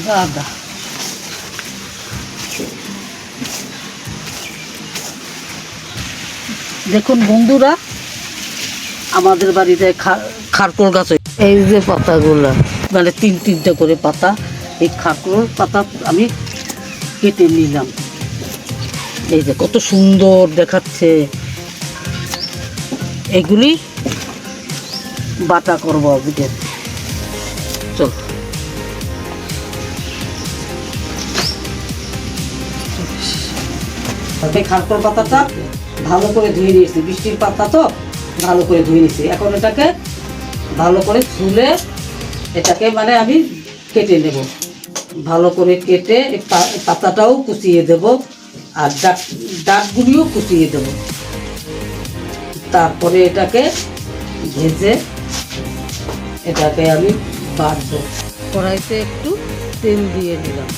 গাদা। দেখুন বন্ধুরা, আমাদের বাড়িতে খারকোল গাছ, এই যে পাতাগুলা মানে তিনটা করে পাতা, এই খারকোল পাতা আমি কেটে নিলাম। এই যে কত সুন্দর দেখাচ্ছে। এগুলি বাটা করবো আজকে। চল, খারকোল পাতাটা ভালো করে ধুয়ে নিয়েছি, বৃষ্টির পাতা তো ভালো করে ধুয়ে নিয়েছি। এখন এটাকে ভালো করে ধুলে এটাকে মানে আমি কেটে নেব। ভালো করে কেটে পাতাটাও কুচিয়ে দেব, আর ডাকগুলিও কুচিয়ে দেব। তারপরে এটাকে ভেজে এটাকে আমি বাটবো। কড়াইতে একটু তেল দিয়ে দিলাম,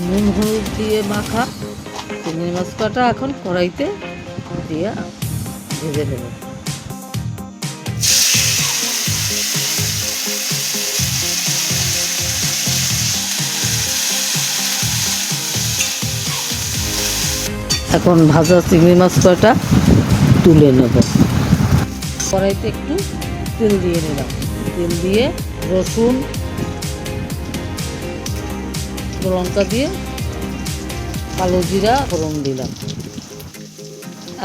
নুন হলুদ দিয়ে মাখা চিংড়ি মাছ কাটা এখন কড়াইতে দিয়ে ভেজে নেব। এখন ভাজা চিংড়ি মাছ কয়টা তুলে নেব। কড়াইতে একটু তেল দিয়ে নিলাম, তেল দিয়ে রসুন লঙ্কা দিয়ে কালো জিরা ফোড়ন দিলাম।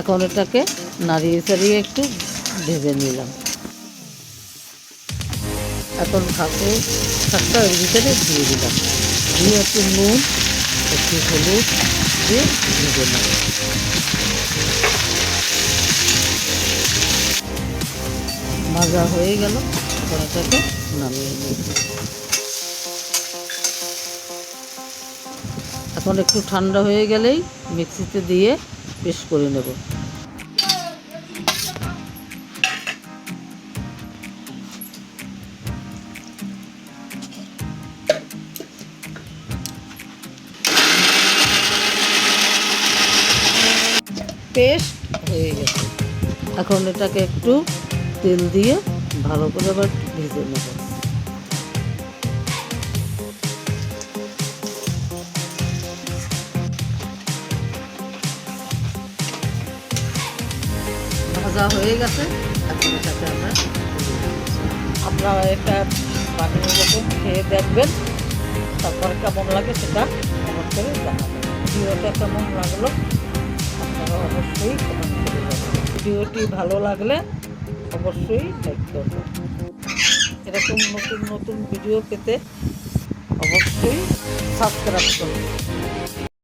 এখন এটাকে নাড়িয়ে চাড়িয়ে একটু ভেজে নিলাম। এখন খারকোল শাকটা এর ভিতরে দিয়ে দিলাম, দিয়ে একটু নুন একটু হলুদ দিয়ে ভেজে নেব। ভাজা হয়ে গেল, এখন এটাকে নামিয়ে নেব। এখন একটু ঠান্ডা হয়ে গেলেই মিক্সিতে দিয়ে পেস্ট করে নেব। পেস্ট হয়ে গেছে, এখন এটাকে একটু তেল দিয়ে ভালো করে আবার ভেজে নেব। ভাজা হয়ে গেছে, এখন এটাকে আপনারা এটা বানিয়ে যখন খেয়ে দেখবেন, তারপরে কেমন লাগে সেটা কমেন্ট করে জানাবেন। ভিডিওটা কেমন লাগলো আপনারা অবশ্যই কমেন্ট করে জানাবেন। ভিডিওটি ভালো লাগলে অবশ্যই লাইক করবেন। এরকম নতুন নতুন ভিডিও পেতে অবশ্যই সাবস্ক্রাইব করবেন।